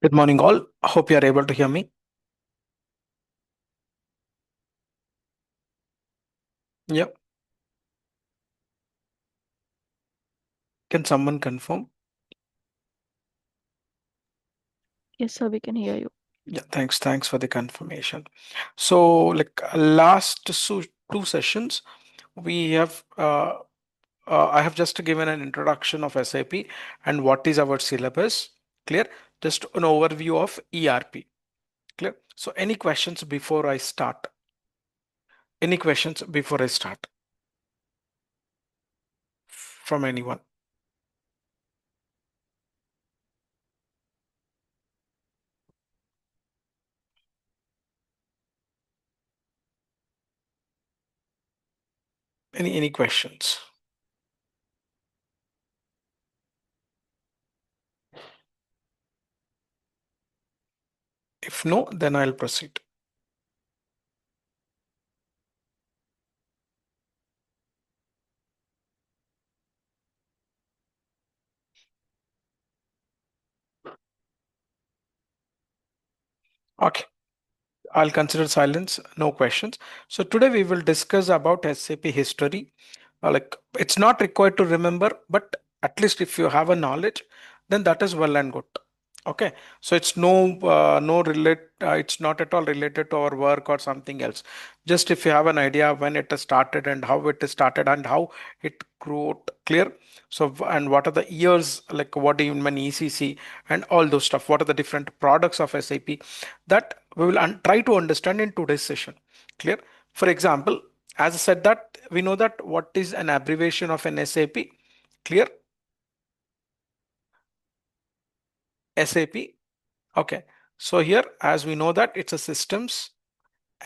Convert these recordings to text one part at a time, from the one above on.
Good morning, all. Hope you are able to hear me. Yep. Can someone confirm? Yes, sir, we can hear you. Yeah, thanks. Thanks for the confirmation. So, last two sessions, we have I have just given an introduction of SAP and what is our syllabus. Clear? Just an overview of ERP. Clear? So, any questions before I start? Any questions before I start from anyone? Any questions? If no, then I'll proceed. Okay. I'll consider silence, no questions. So today we will discuss about SAP history. It's not required to remember, but at least if you have a knowledge, then that is well and good. Okay, so it's it's not at all related to our work or something else. Just if you have an idea when it has started and how it is started and how it grew, clear. So and what are the years, like what do you mean ECC and all those stuff. What are the different products of SAP that we will try to understand in today's session. Clear. For example, as I said that we know that what is an abbreviation of an SAP. Clear. SAP. Okay. So here, as we know that it's a systems,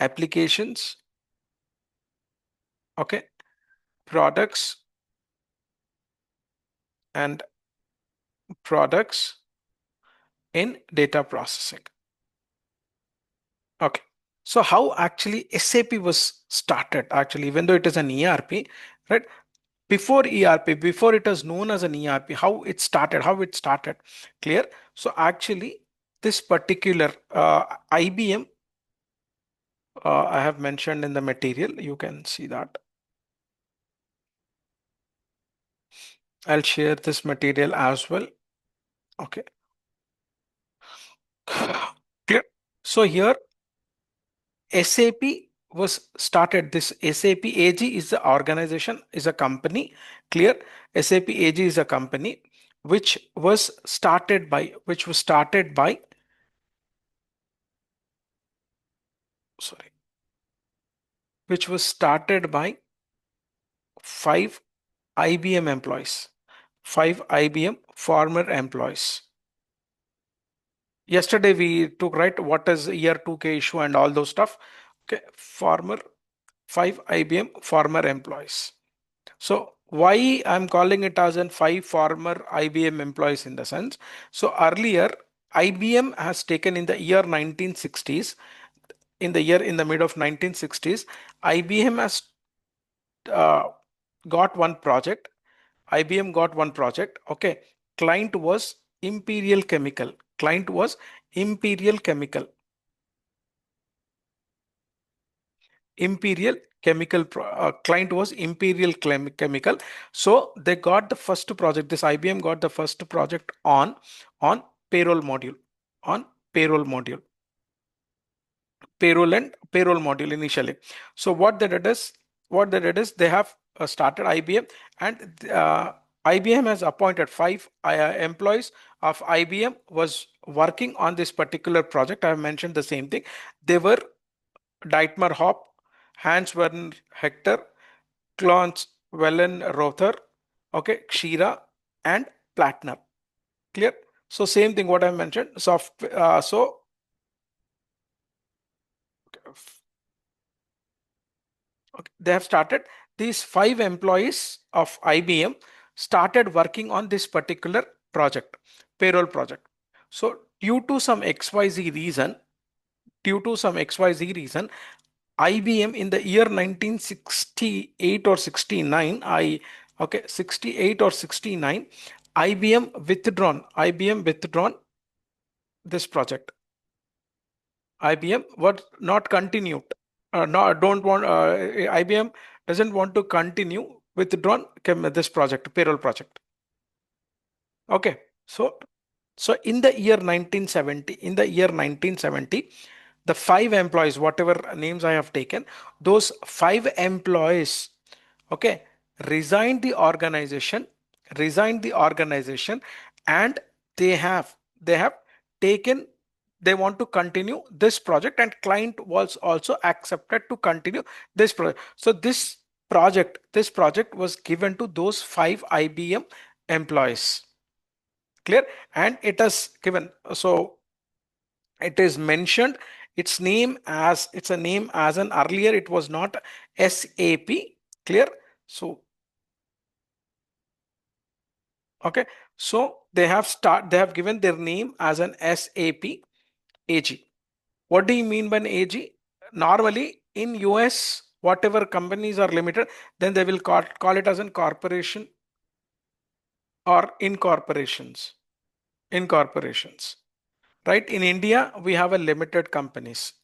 applications, okay, products and products in data processing. Okay. So how actually SAP was started actually, even though it is an ERP, right? Before ERP, before it was known as an ERP, how it started. Clear. So actually, this particular IBM, I have mentioned in the material. You can see that. I'll share this material as well. Okay. Clear. So here, SAP was started. This SAP AG is the organization, is a company. Clear. SAP AG is a company which was started by, sorry, which was started by five IBM employees, five IBM former employees. Yesterday we took, right, what is year 2K issue and all those stuff. Okay, former five IBM former employees. So why I'm calling it as in five former IBM employees in the sense. So earlier IBM has taken in the year 1960s, in the mid of 1960s, IBM has uh, got one project. IBM got one project. Okay. Client was Imperial Chemical. Client was Imperial Chemical. Imperial Chemical. Client was Imperial Chemical. So they got the first project. This IBM got the first project on payroll module. On payroll module. Payroll module initially. So what they did is they have started IBM, and IBM has appointed five employees of IBM was working on this particular project. I have mentioned the same thing. They were Dietmar Hopp, Hans Werner Hector, Klaus Wellenrother, okay, Kshira, and Plattner. Clear? So same thing what I mentioned. Okay, they have started. These five employees of IBM started working on this particular project, payroll project. So due to some XYZ reason, IBM in the year 1968 or 69, 68 or 69, IBM withdrawn this project. IBM was not continued. No, don't want IBM doesn't want to continue withdrawn this project, payroll project. Okay, so in the year 1970, the 5 employees, whatever names I have taken, those 5 employees, okay, resigned the organization, resigned the organization, and they have taken, they want to continue this project, and client was also accepted to continue this project. So this project was given to those 5 IBM employees. Clear? And it is given, so it is mentioned it's a name as an earlier it was not SAP. Clear? So okay, so they have given their name as an SAP AG. What do you mean by an AG? Normally in US, whatever companies are limited, then they will call it as a corporation or incorporations. Right? In India, we have a limited companies.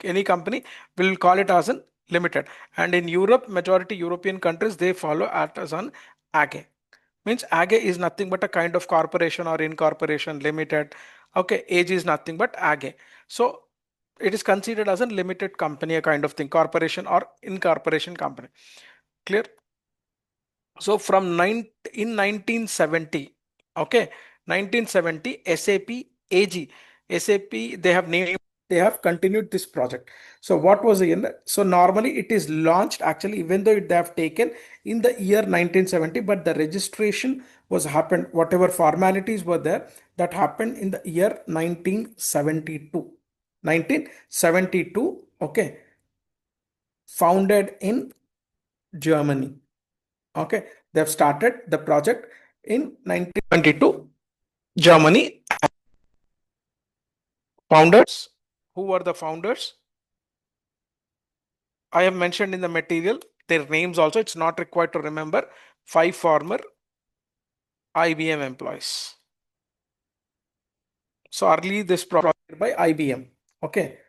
Any company will call it as an limited. And in Europe, majority European countries, they follow it as an AG. Means AG is nothing but a kind of corporation or incorporation limited. Okay, AG is nothing but AG. So it is considered as a limited company, a kind of thing, corporation or incorporation company. Clear? So from in 1970, okay, 1970 SAP AG, SAP they have named, they have continued this project. So what was the so normally it is launched actually, even though they have taken in the year 1970, but the registration was happened, whatever formalities were there, that happened in the year 1972. 1972, okay, founded in Germany. Okay, they have started the project in 1922. Germany. Founders. Who were the founders? I have mentioned in the material their names also. It's not required to remember. 5 former IBM employees. So early this project by IBM. Okay.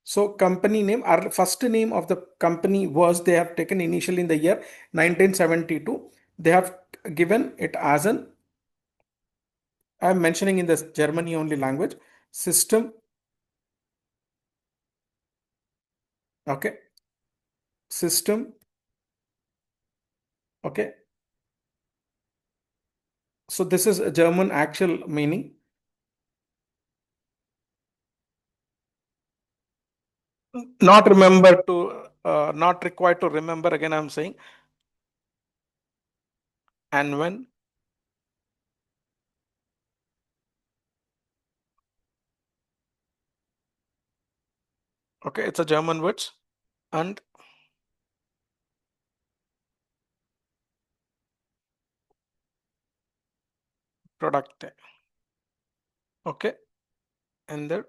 So company name, first name of the company was, they have taken initially in the year 1972. They have given it as an, I'm mentioning in the Germany only language, system. Okay, system. Okay, so this is a German actual meaning. Not remember to, not required to remember. Again, I'm saying, and when. Okay, it's a German words and product. Okay, and the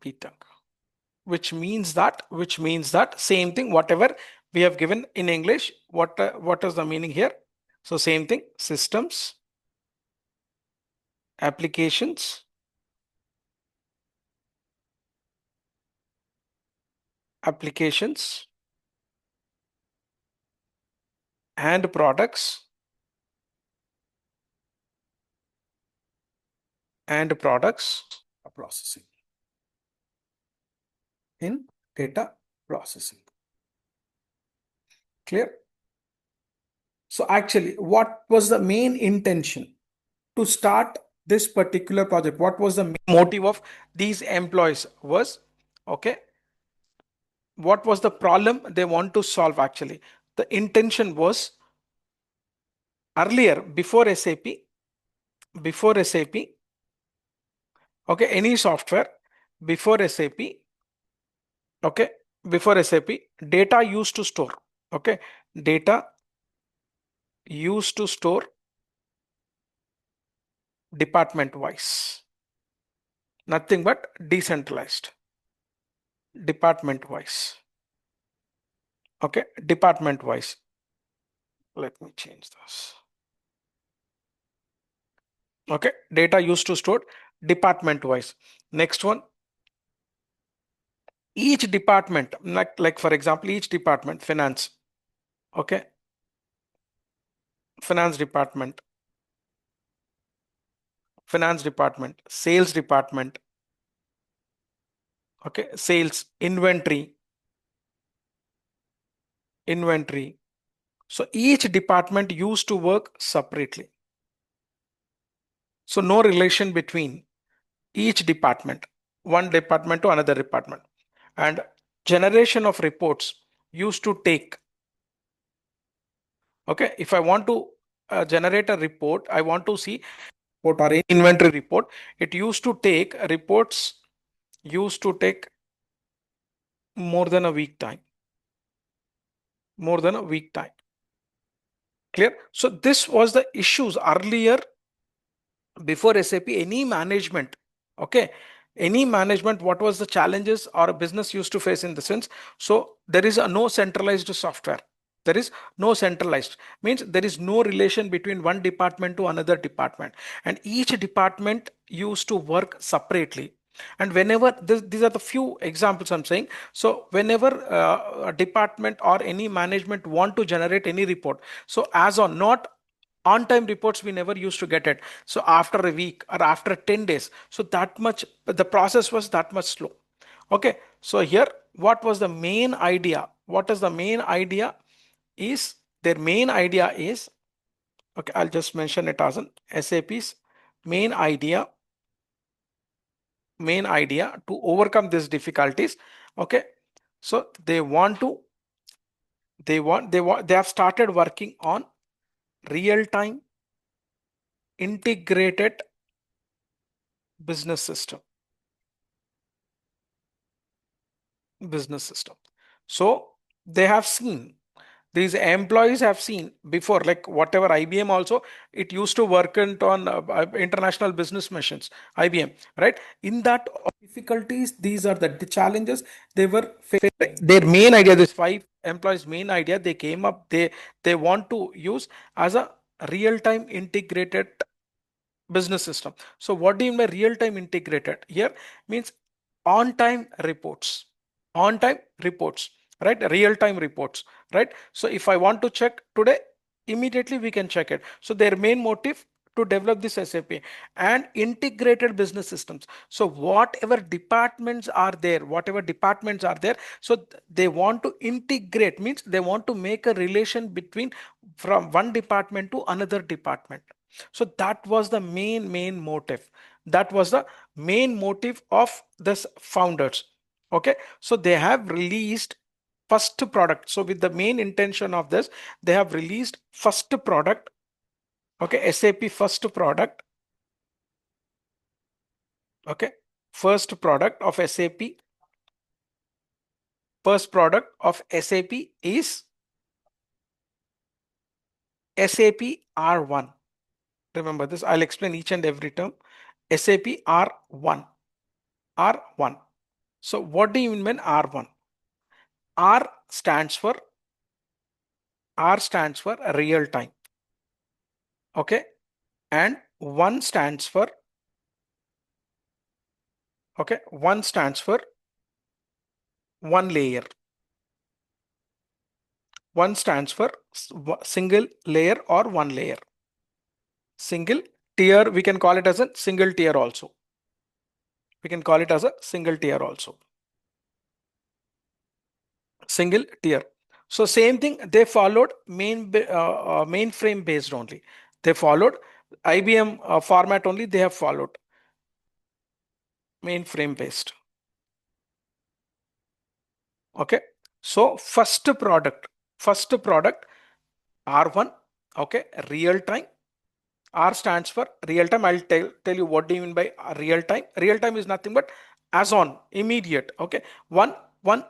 beta, which means that same thing. Whatever we have given in English, what is the meaning here? So same thing: systems, applications, applications, and products, and products processing in data processing. Clear? So actually, what was the main intention to start this particular project? What was the main motive of these employees was, okay, what was the problem they want to solve? Actually, the intention was earlier, before SAP, okay, any software before SAP, okay, before SAP, data used to store, okay, data used to store department wise, nothing but decentralized, department wise. Okay, department wise. Let me change this. Okay, data used to store department wise. Next one, each department, like for example, each department, finance. Okay, finance department, sales department. Okay, sales, inventory. So each department used to work separately. So no relation between each department, one department to another department. And generation of reports used to take, okay, if I want to generate a report, I want to see report or any inventory report, it used to take reports, used to take more than a week time, more than a week time. Clear? So this was the issues earlier before SAP, any management, okay, any management, what was the challenges or a business used to face in the sense? So there is a no centralized software. There is no centralized, means there is no relation between one department to another department, and each department used to work separately. And whenever these are the few examples I'm saying. So whenever a department or any management want to generate any report, so as on not on time reports, we never used to get it, so after a week or after 10 days, so that much the process was that much slow. Okay, so here what was the main idea, what is the main idea is, their main idea is, okay, I'll just mention it as an SAP's main idea, to overcome these difficulties. Okay, so they have started working on real time integrated business system, so they have seen, these employees have seen before, like whatever IBM also, it used to work on international business missions, IBM, right? In that difficulties, these are the challenges they were facing. Their main idea, this five employees main idea, they came up, they want to use as a real time integrated business system. So what do you mean by real time integrated here? Means on time reports, on time reports, right? Real time reports, right? So if I want to check today, immediately we can check it. So their main motive to develop this SAP and integrated business systems. So whatever departments are there, so they want to integrate, means they want to make a relation between from one department to another department. So that was the main motive. That was the main motive of this founders. Okay, so they have released first product. So with the main intention of this, they have released first product. Okay, SAP first product. Okay, first product of SAP. First product of SAP is SAP R1. Remember this, I'll explain each and every term. SAP R1. R1. So what do you mean R1? R stands for real time. Okay, and one stands for, okay, one stands for one layer. One stands for single layer or one layer. Single tier, we can call it as a single tier also. We can call it as a single tier also. Single tier. So same thing, they followed mainframe based only. They followed IBM format only. They have followed mainframe based. Okay, so first product R1. Okay, real time. R stands for real time. I'll tell you what do you mean by real time. Real time is nothing but as on, immediate. Okay, one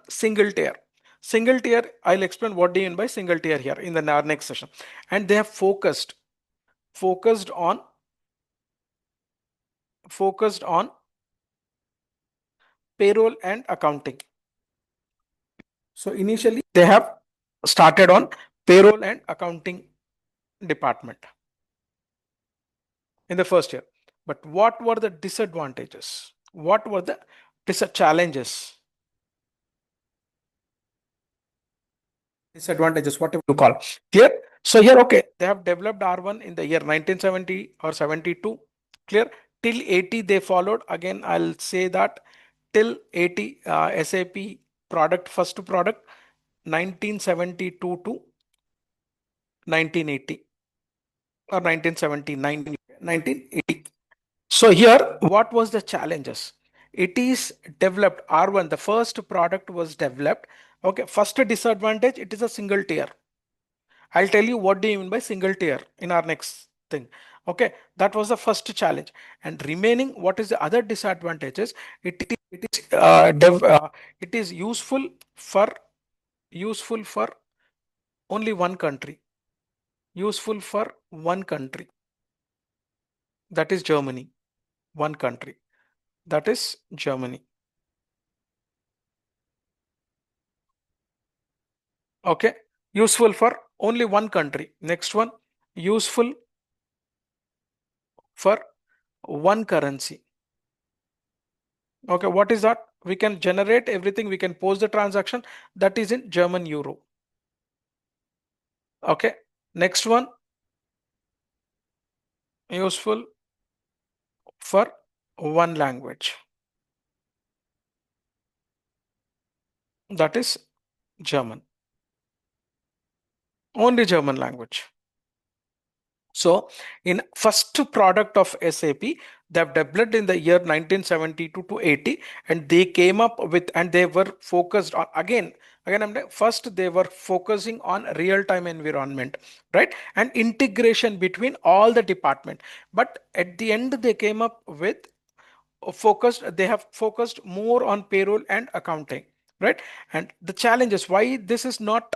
single tier. Single tier, I'll explain what do you mean by single tier here in the next session. And they have focused on payroll and accounting. So initially they have started on payroll and accounting department in the first year. But what were the disadvantages? What were the challenges? Disadvantages, whatever you call here. So here, okay, they have developed R1 in the year 1970 or 72. Clear. Till 80 they followed. Again, I'll say that till 80 SAP product, first product 1972 to 1980 or 1979, 1980. So here, what was the challenges? It is developed R1, the first product was developed. Okay, first disadvantage, it is a single tier. I'll tell you what do you mean by single tier in our next thing. Okay, that was the first challenge. And remaining, what is the other disadvantages? It is useful for only one country. Useful for one country. That is Germany. One country. That is Germany. Okay, useful for only one country. Next one, useful for one currency. Okay, what is that? We can generate everything, we can post the transaction, that is in German euro. Okay, next one, useful for one language, that is German, only German language. So in first product of SAP, they have developed in the year 1972 to 80, and they came up with, and they were focused on, first they were focusing on real-time environment, right? And integration between all the department. But at the end, they came up with they have focused more on payroll and accounting, right? And the challenge is why this is not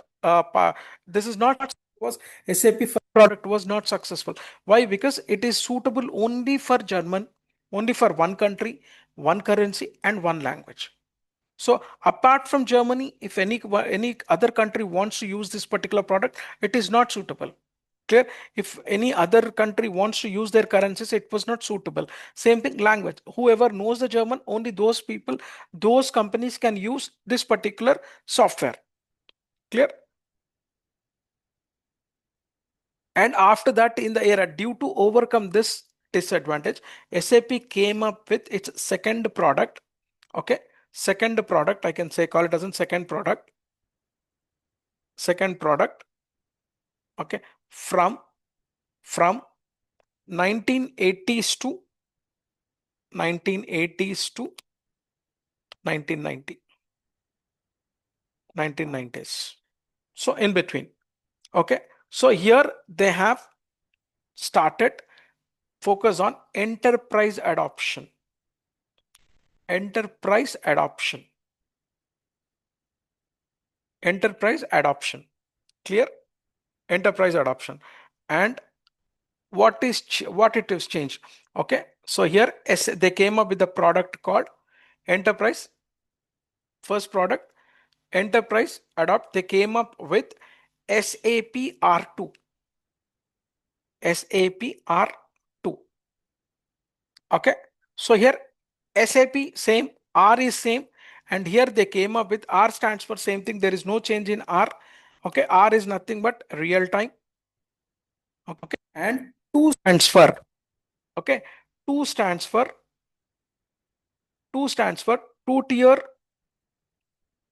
was SAP product was not successful. Why? Because it is suitable only for German, only for one country, one currency, and one language. So apart from Germany, if any other country wants to use this particular product, it is not suitable. Clear? If any other country wants to use their currencies, it was not suitable. Same thing, language. Whoever knows the German, only those people, those companies can use this particular software. Clear? And after that, in the era, due to overcome this disadvantage, SAP came up with its second product. Okay, second product, I can say call it as a second product. Second product. Okay, from 1980s to 1980s to 1990, 1990s. So in between. Okay, so here they have started focus on enterprise adoption. Enterprise adoption. Enterprise adoption. Clear? Enterprise adoption. And what it is changed. Okay, so here they came up with a product called enterprise. First product, enterprise adopt, they came up with SAP R2. SAP R2. Okay, so here SAP same, R is same, and here they came up with R stands for same thing. There is no change in R. Okay, R is nothing but real time. Okay, and 2 stands for, okay, 2 stands for 2 stands for 2 tier,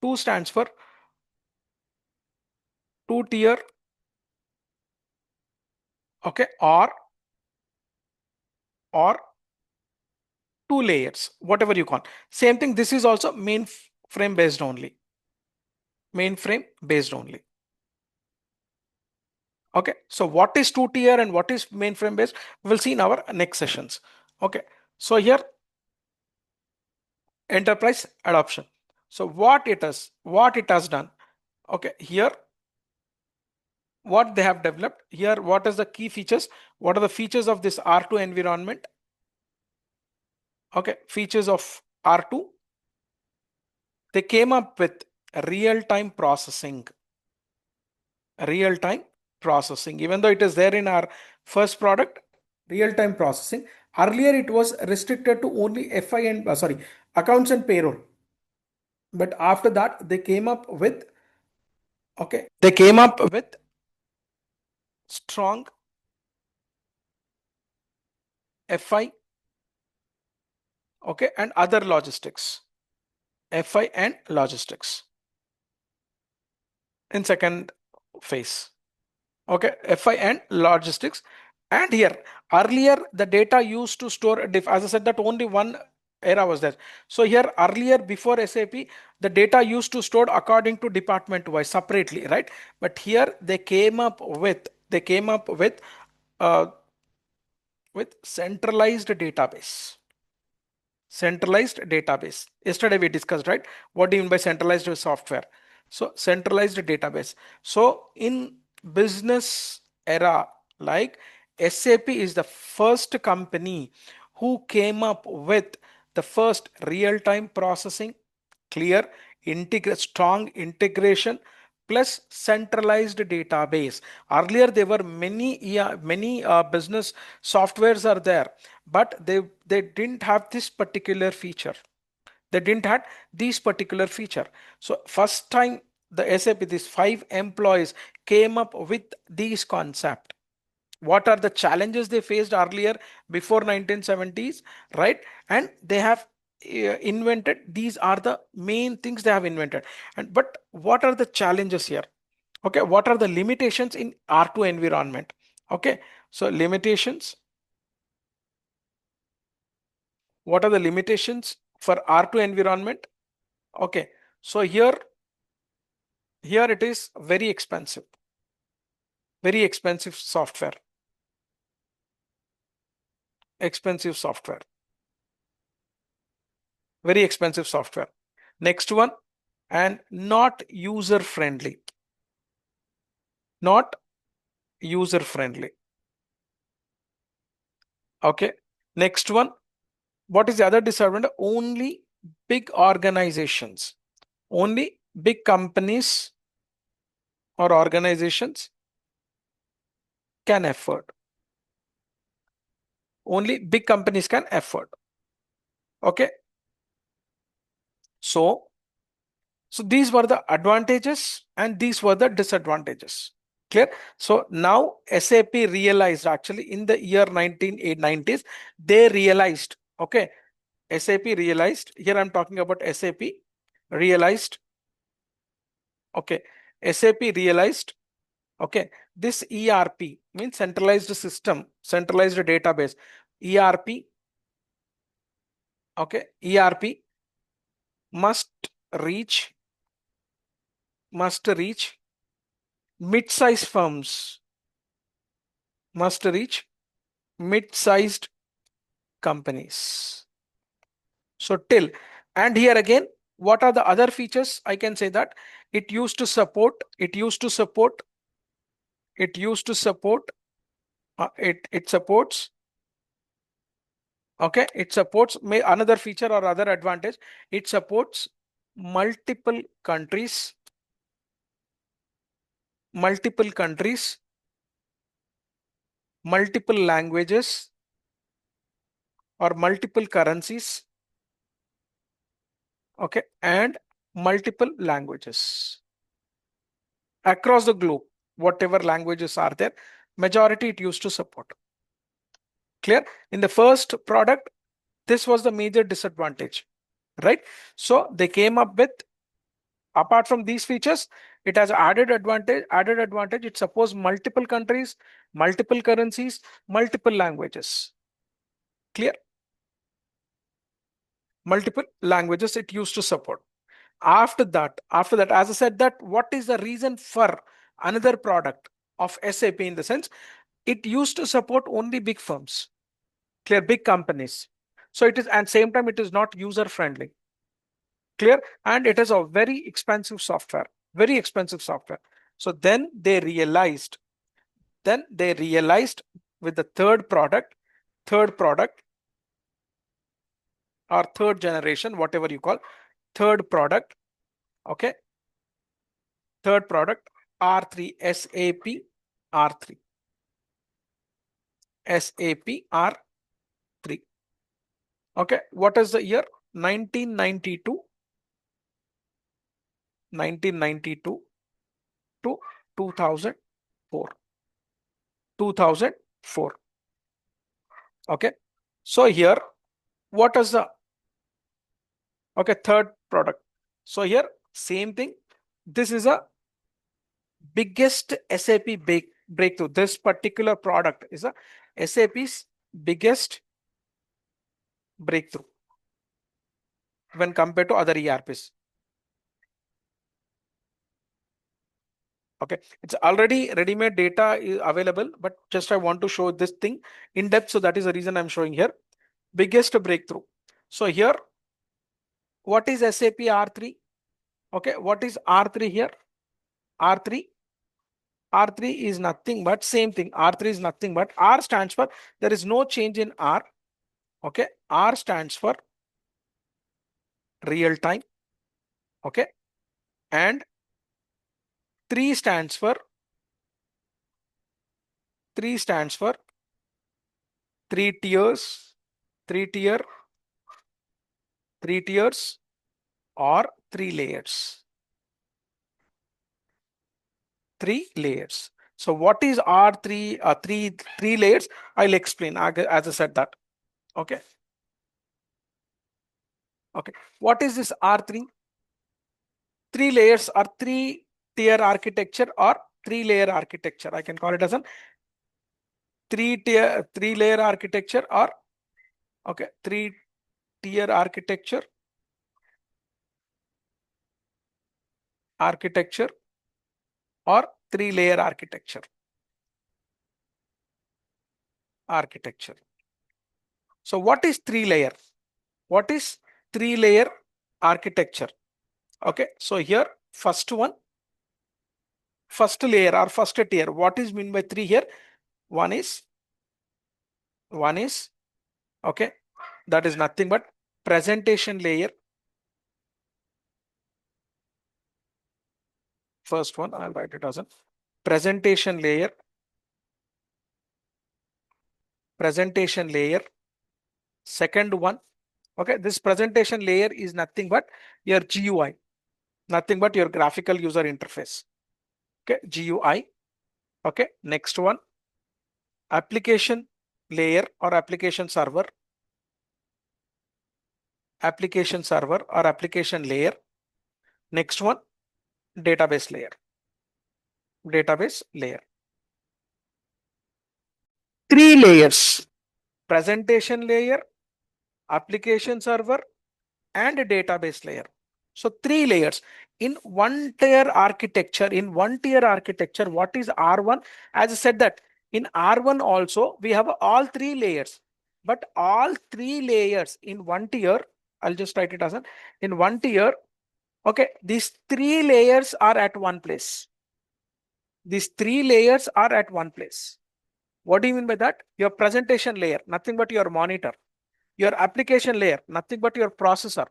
2 stands for 2 tier. Okay, or 2 layers, whatever you call. Same thing, this is also mainframe based only. Mainframe based only. Okay, so what is 2 tier and what is mainframe based, we'll see in our next sessions. Okay, so here enterprise adoption. So what it has done, Okay, here what they have developed here, what is the key features? What are the features of this R2 environment? Okay, features of R2. They came up with real-time processing. Real-time processing, even though it is there in our first product, real-time processing. Earlier, it was restricted to only FI and accounts and payroll. But after that, they came up with strong FI, and other logistics. FI and logistics in second phase. Okay, FI and logistics. And here, earlier the data used to store, as I said, that only one era was there. So here earlier, before SAP, the data used to stored according to department wise separately, right? But here they came up with uh, with centralized database. Centralized database. Yesterday we discussed, right? What do you mean by centralized software? So centralized database. So in business era, like SAP is the first company who came up with the first real-time processing, clear, strong integration plus centralized database. Earlier there were many business softwares are there, but they didn't have this particular feature. They didn't have this particular feature. So first time the SAP, these 5 employees came up with these concept. What are the challenges they faced earlier before 1970s, right? And they have invented, these are the main things they have invented. And but what are the challenges here? Okay, what are the limitations in R2 environment? Okay, so limitations, what are the limitations for R2 environment? Okay, so here it is very expensive software, expensive software, very expensive software. Next one, and not user friendly, not user friendly. Okay, next one, what is the other disadvantage? Only big organizations, only big companies or organizations can afford. Only big companies can afford. Okay, so these were the advantages and these were the disadvantages. Clear? So now SAP realized, actually in the year 1990s, they realized, okay, SAP realized, here I'm talking about SAP realized, okay, SAP realized, okay, this ERP means centralized system, centralized database, ERP, okay, ERP must reach, mid-sized firms, must reach mid-sized companies. So till, and here again, what are the other features? I can say that it used to support, it supports, okay, it supports another feature or other advantage. It supports multiple countries, multiple countries, multiple languages or multiple currencies, okay, and multiple languages across the globe, whatever languages are there, majority it used to support. Clear? In the first product, this was the major disadvantage, right? So they came up with, apart from these features, it has added advantage. It supports multiple countries, multiple currencies, multiple languages. Clear? Multiple languages it used to support. After that, as I said, that what is the reason for another product of SAP, in the sense it used to support only big firms, clear, big companies. So it is, and same time it is not user friendly, clear, and it is a very expensive software, very expensive software. So then they realized with the third product or third generation, whatever you call, third product, okay, third product, R3, SAP R3, SAP R3. Okay, what is the year? 1992 to 2004. 2004. Okay, so here, what is the, okay, third product? So here, same thing. This is a biggest SAP breakthrough. This particular product is a SAP's biggest breakthrough when compared to other ERPs. Okay, it's already ready-made data is available, but just I want to show this thing in depth. So that is the reason I'm showing here. Biggest breakthrough. So here, what is SAP R3? Okay, what is R3 here? R3 is nothing but same thing. R3 is nothing but R stands for, there is no change in R. Okay, R stands for real time. Okay, and 3 stands for 3 tiers, 3 tier, 3 tiers or 3 layers. 3 layers. So what is R3? Three layers. I'll explain as I said that. Okay. Okay. What is this R3? 3 layers or 3 tier architecture or 3 layer architecture. I can call it as an 3 layer architecture or, okay, 3 tier architecture or 3 layer architecture. So what is 3 layer? What is 3 layer architecture? Okay, so here first layer or first tier. What is mean by 3 here? One is okay, that is nothing but presentation layer. First one, I'll write it as a presentation layer. Second one, okay, this presentation layer is nothing but your GUI, nothing but your graphical user interface. Okay, GUI. Okay, next one, application layer or application server or application layer. Next one, database layer. 3 layers: presentation layer, application server, and a database layer. So 3 layers in one tier architecture. What is R1? As I said that in R1 also we have all 3 layers, but all 3 layers in one tier, I'll just write it as an in one tier. Okay, these 3 layers are at one place. What do you mean by that? Your presentation layer, nothing but your monitor. Your application layer, nothing but your processor.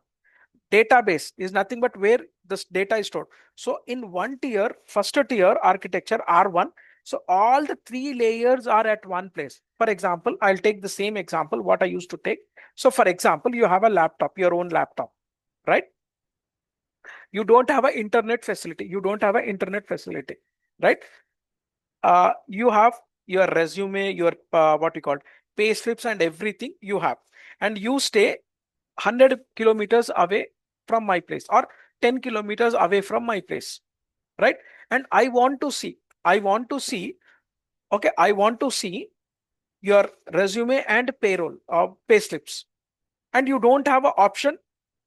Database is nothing but where this data is stored. So in one tier, first tier architecture R1, so all the 3 layers are at one place. For example, I'll take the same example what I used to take. So for example, you have a laptop, your own laptop, right? You don't have an internet facility. Right? You have your resume, your what we call pay slips and everything you have, and you stay 100 kilometers away from my place or 10 kilometers away from my place, right? And I want to see your resume and payroll pay slips, and you don't have an option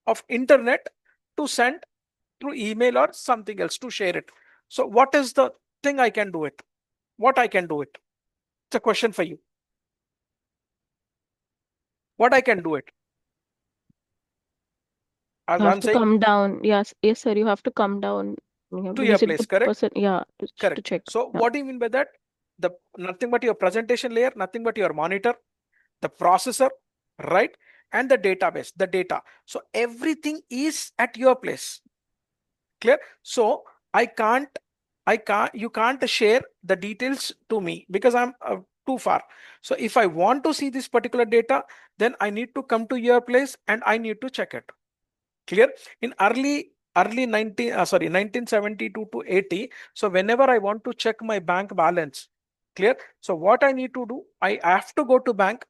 of internet to send through email or something else to share it. So what is the thing I can do it? It's a question for you. What I can do it? As You have I'm to saying, come down. Yes, sir. You have to come down We have to to your visit place, the correct? person, yeah, to Correct. check. So Yeah. what do you mean by that? The nothing but your presentation layer, nothing but your monitor, the processor, right? And the database, the data. So everything is at your place. Clear? So you can't share the details to me because I'm too far. So if I want to see this particular data, then I need to come to your place and I need to check it. Clear? In early 1972 to 80. So whenever I want to check my bank balance, clear? So what I need to do, I have to go to bank,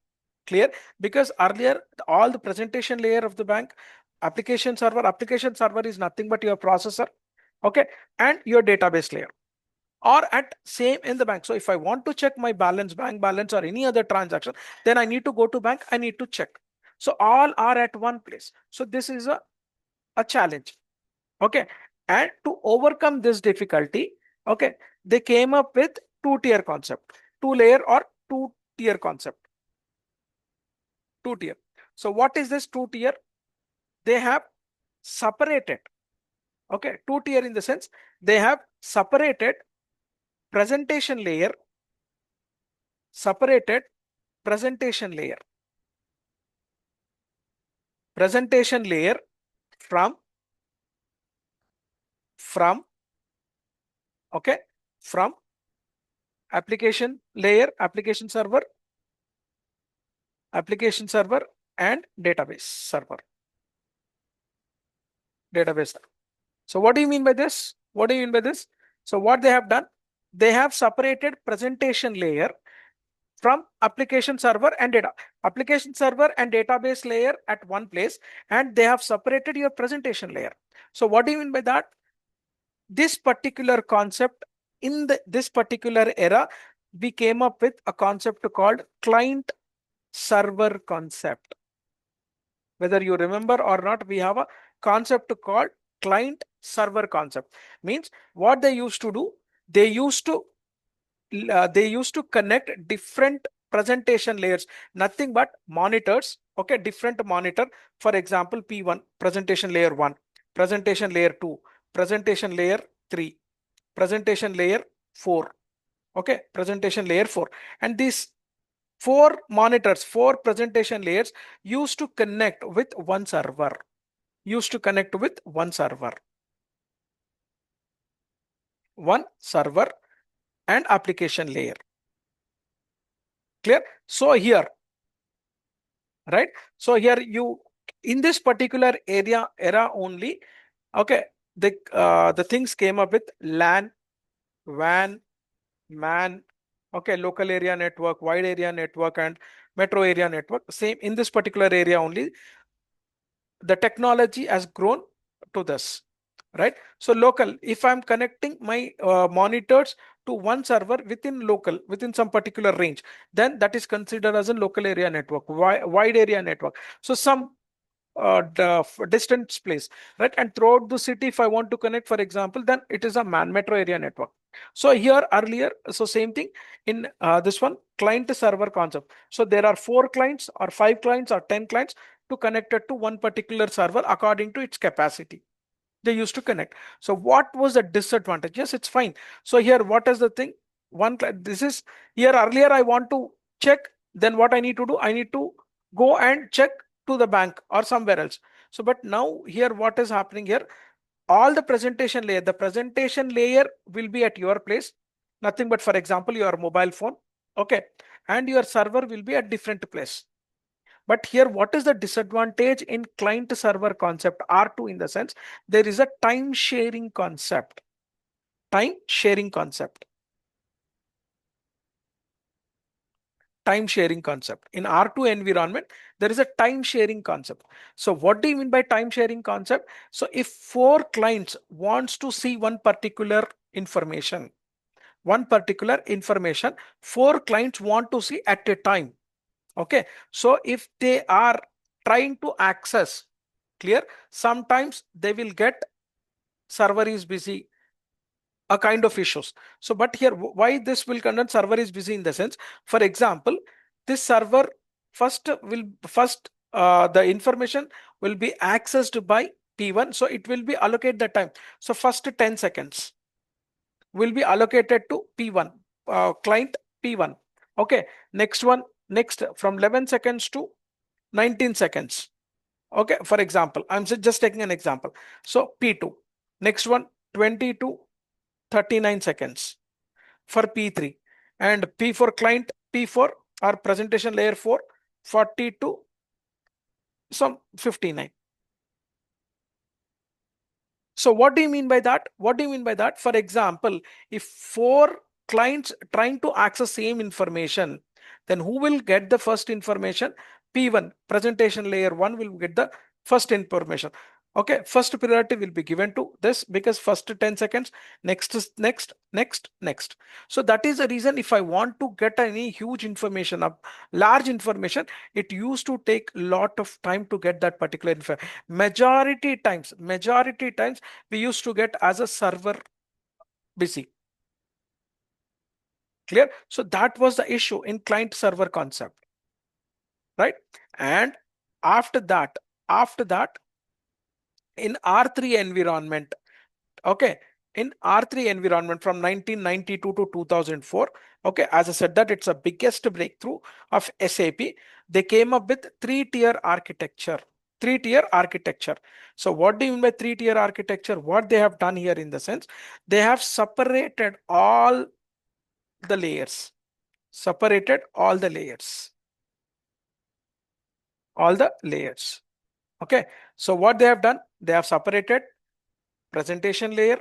clear? Because earlier all the presentation layer of the bank, application server is nothing but your processor, okay, and your database layer or at same in the bank. So if I want to check my balance, bank balance or any other transaction, then I need to go to bank, I need to check. So all are at one place. So this is a challenge, okay. And to overcome this difficulty, okay, they came up with two-tier concept, two layer or two-tier concept, two-tier. So what is this two-tier? They have separated, okay, two-tier in the sense they have separated presentation layer, separated presentation layer, presentation layer from from okay, from application layer, application server and database server, database. So what do you mean by this? What do you mean by this? So what they have done, they have separated presentation layer from application server and data, application server and database layer at one place, and they have separated your presentation layer. So what do you mean by that? This particular concept in this particular era, we came up with a concept called client server concept. Whether you remember or not, we have a concept called client server concept. Means what they used to do, they used to connect different presentation layers, nothing but monitors, okay, different monitor. For example, P1 presentation layer 1, presentation layer 2, presentation layer 3, presentation layer 4, okay, presentation layer 4. And these four monitors, four presentation layers used to connect with one server, used to connect with one server, one server and application layer. Clear? So here, right? So here you, in this particular era only, okay, the things came up with LAN, WAN, MAN, okay, local area network, wide area network, and metro area network. Same in this particular area only, the technology has grown to this, right? So local, if I'm connecting my monitors to one server within local, within some particular range, then that is considered as a local area network, wide area network. So some the distance place, right? And throughout the city, if I want to connect, for example, then it is a metro area network. So here earlier, so same thing in this one client server concept. So there are 4 clients or 5 clients or 10 clients to connect it to one particular server according to its capacity. They used to connect. So what was the disadvantage? Yes, it's fine. So here, what is the thing? This is here earlier I want to check, then what I need to do? I need to go and check to the bank or somewhere else. So, but now here, what is happening here? All the presentation layer will be at your place, nothing but, for example, your mobile phone, okay, and your server will be at different place. But here, what is the disadvantage in client server concept R2? In the sense, there is a time sharing concept. Time sharing concept. Time sharing concept. In R2 environment, there is a time sharing concept. So what do you mean by time sharing concept? So if 4 clients wants to see one particular information, 4 clients want to see at a time. Okay. So if they are trying to access, clear, sometimes they will get server is busy, a kind of issues. So, but here, why this will conduct server is busy in the sense, for example, this server first the information will be accessed by P1. So it will be allocate the time. So first 10 seconds will be allocated to P1, client P1. Okay, next one, next from 11 seconds to 19 seconds. Okay, for example, I'm just taking an example. So P2, next one 20 to 39 seconds for P3, and P for client P4 or presentation layer 4, 40 to some 59. So what do you mean by that? What do you mean by that? For example, if four clients trying to access same information, then who will get the first information? P1, presentation layer 1 will get the first information. Okay, first priority will be given to this because first 10 seconds, next is next. So that is the reason if I want to get any huge information, a large information, it used to take lot of time to get that particular information. Majority times we used to get as a server busy. Clear? So that was the issue in client server concept, right? And after that in R3 environment, okay, in R3 environment from 1992 to 2004, okay, as I said that it's a biggest breakthrough of SAP. They came up with three-tier architecture. Three-tier architecture. So what do you mean by three-tier architecture? What they have done here in the sense, they have separated all the layers. Separated all the layers. All the layers. Okay. So what they have done, they have separated presentation layer,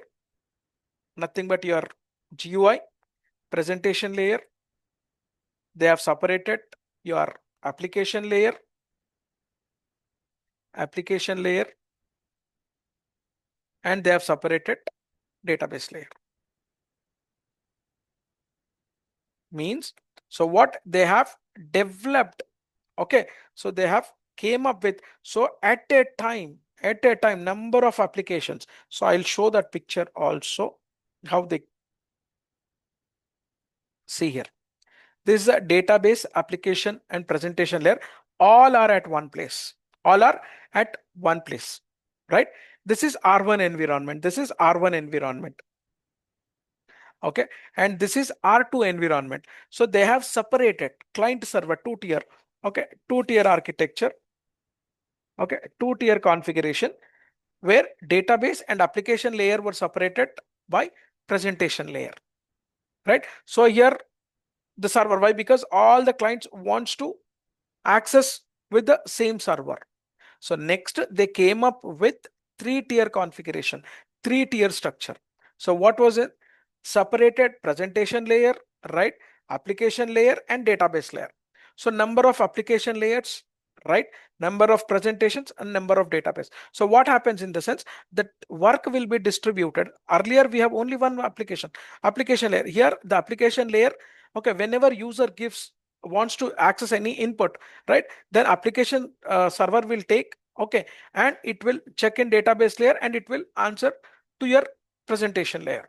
nothing but your GUI, presentation layer. They have separated your application layer, and they have separated database layer. Means, so what they have developed, okay, so they have came up with, so at a time, number of applications. So I'll show that picture also, how they see here. This is a database, application, and presentation layer. All are at one place. All are at one place, right? This is R1 environment. This is R1 environment. Okay, and this is R2 environment. So they have separated client server two-tier. Okay, two-tier architecture. Okay, two-tier configuration where database and application layer were separated by presentation layer, right? So here the server, why? Because all the clients wants to access with the same server. So next they came up with three-tier configuration, three-tier structure. So what was it? Separated presentation layer, right? Application layer and database layer. So number of application layers, right? Number of presentations and number of database. So what happens in the sense that work will be distributed. Earlier we have only one application layer. Here the application layer, okay, whenever user wants to access any input, right, then application server will take, okay, and it will check in database layer and it will answer to your presentation layer.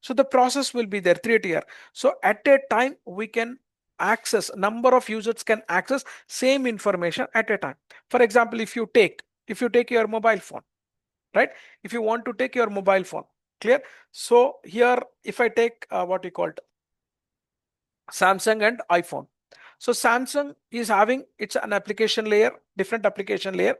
So the process will be there, three-tier. So at a time we can access, number of users can access same information at a time. For example, if you take your mobile phone, right? If you want to take your mobile phone, clear? So here if I take what we called Samsung and iPhone. So Samsung is having, it's an application layer, different application layer,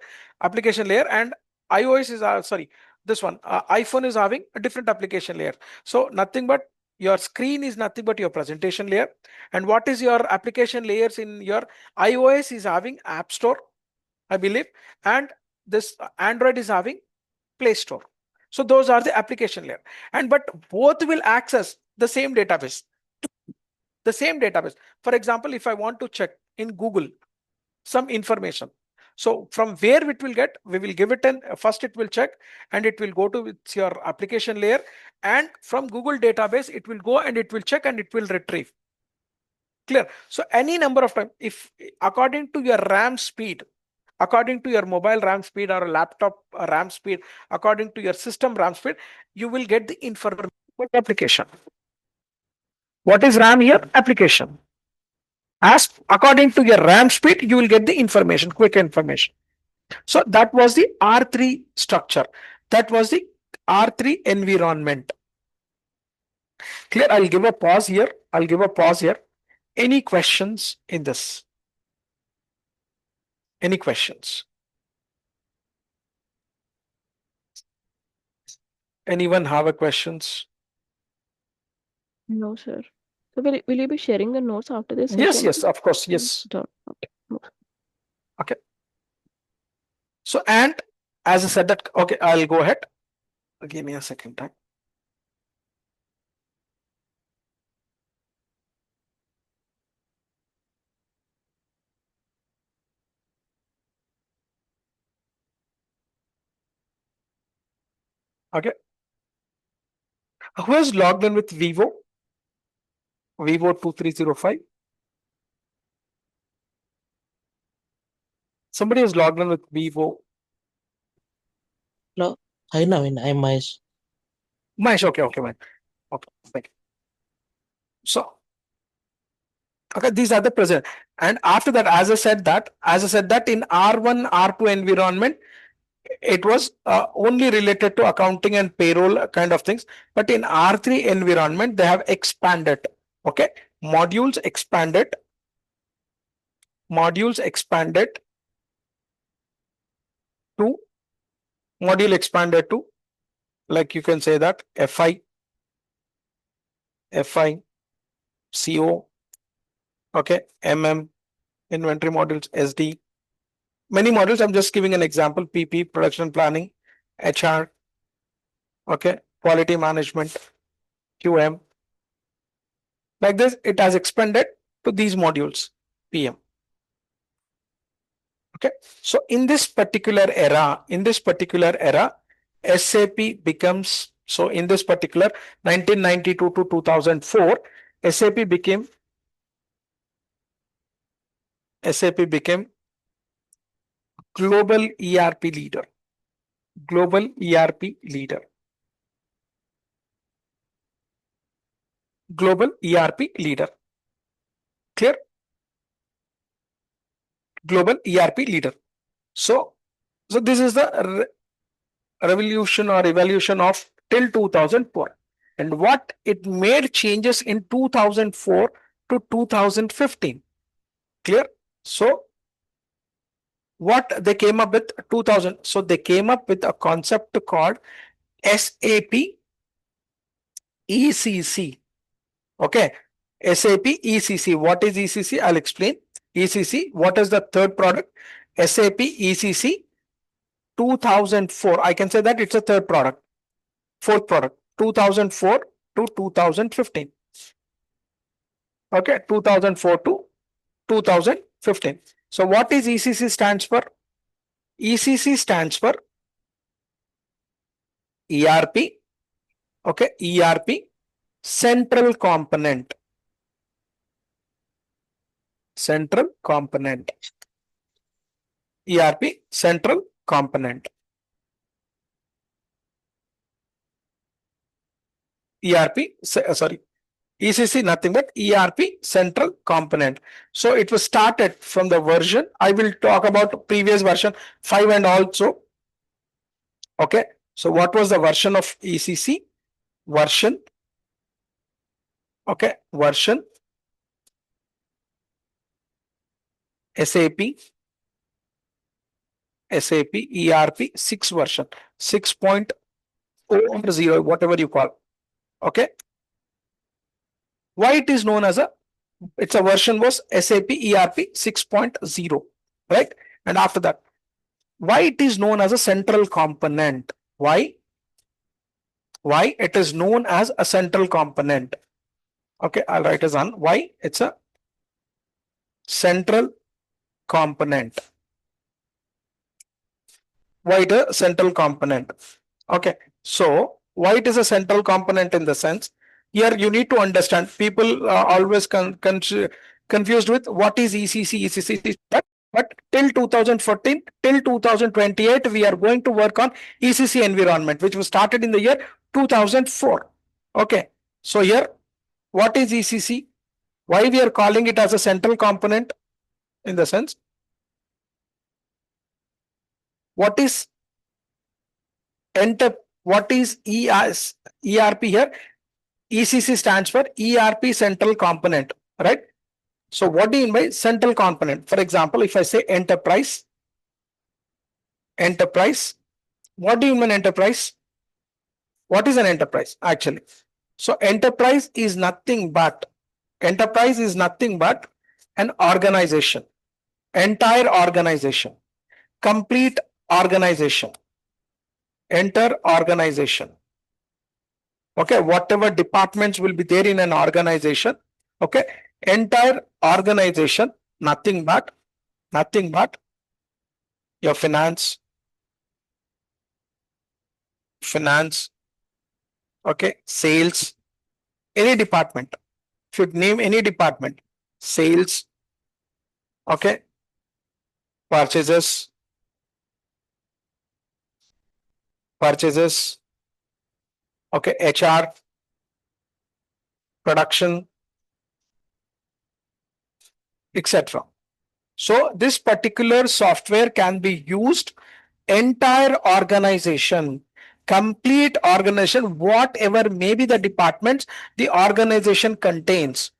and iOS is this one iPhone is having a different application layer. So nothing but your screen is nothing but your presentation layer. And what is your application layers in your iOS is having App Store, I believe, and this Android is having Play Store. So those are the application layer. And but both will access the same database. The same database. For example, if I want to check in Google some information, so from where it will get, we will give it an first it will check and it will go to its your application layer, and from Google database it will go and it will check and it will retrieve. Clear? So any number of time, if according to your RAM speed, according to your mobile RAM speed or a laptop RAM speed, according to your system RAM speed, you will get the information application. What is RAM here? Application. As according to your RAM speed, you will get the information, quick information. So that was the R3 structure. That was the R3 environment. Clear? I'll give a pause here. I'll give a pause here. Any questions in this? Any questions? Anyone have a questions? No, sir. So will you be sharing the notes after this Yes, session? yes, of course, yes. Okay. No. Okay. So, and as I said that, okay, I'll go ahead. Give me a second time. Okay. Who has logged in with Vivo? Vivo 2305. Somebody has logged in with Vivo. Hello. Hi, Naveen. I'm Mahesh. Mahesh, okay, okay, man. Okay, thank you. So, okay, these are the present. And after that, as I said that in R1, R2 environment, it was only related to accounting and payroll kind of things. But in R3 environment, they have expanded. Okay, modules expanded. Modules expanded to module expanded to, like you can say that FI, CO, okay, inventory modules, SD, many modules. I'm just giving an example: PP, production planning, HR, okay, quality management, QM. Like this, it has expanded to these modules, PM. Okay, so in this particular era, SAP becomes, so in this particular 1992 to 2004, SAP became global ERP leader. Global ERP leader. Global ERP leader. Clear? Global ERP leader. So this is the revolution or evolution of till 2004. And what it made changes in 2004 to 2015. Clear? So what they came up with 2000. So they came up with a concept called SAP ECC. Okay. SAP ECC. What is ECC? I'll explain. ECC. What is the third product? SAP ECC 2004. I can say that it's a third product. Fourth product. 2004 to 2015. Okay. 2004 to 2015. So what is ECC stands for? ECC stands for ERP. Okay. ERP central component. Central component. ERP central component. ERP, sorry, ECC nothing but ERP central component. So it was started from the version. I will talk about previous version 5 and also. Okay. So what was the version of ECC? Version. Okay. Version. SAP ERP 6 version 6.0 or 0, whatever you call. Okay. Why it is known as a, it's a version was SAP ERP 6.0, right? And after that, why it is known as a central component? Why it is known as a central component? Okay, I'll write as on why it's a central component. Why it a central component? Okay, so why it is a central component in the sense, here you need to understand, people always confused with what is ECC, but till 2014 till 2028 we are going to work on ECC environment, which was started in the year 2004. Okay, so here what is ECC? Why we are calling it as a central component? In the sense, What is what is ERP here? ECC stands for ERP Central Component, right? So what do you mean by central component? For example, if I say enterprise, what do you mean enterprise? What is an enterprise actually? So enterprise is nothing but an organization, entire organization, complete organization, organization. Okay, whatever departments will be there in an organization, okay, entire organization, nothing but your finance, okay, sales, any department, should name any department, sales, okay, purchases, okay, HR, production, etc. So this particular software can be used entire organization, complete organization, whatever may be the departments the organization contains.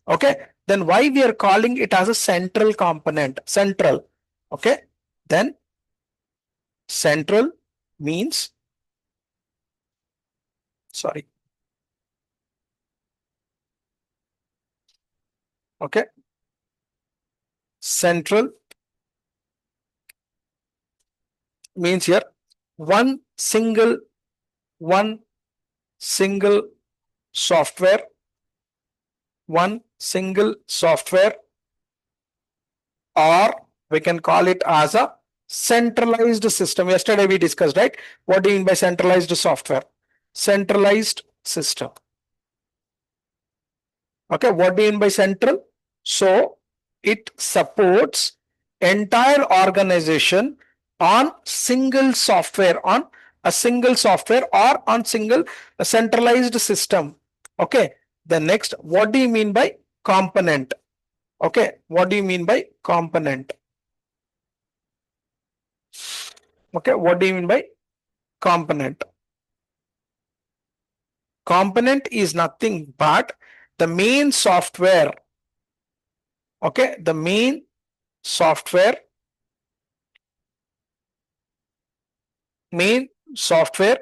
Okay, then why we are calling it as a central component, central. Okay, then central means, sorry, okay, central means here one single software, one single software, or we can call it as a centralized system. Yesterday we discussed, right? What do you mean by centralized software? Centralized system. Okay, what do you mean by central? So it supports entire organization on single software, on a single software, or on single centralized system. Okay, the next, what do you mean by component? Okay, what do you mean by component? Okay, what do you mean by component? Component is nothing but the main software. Okay, the main software, main software,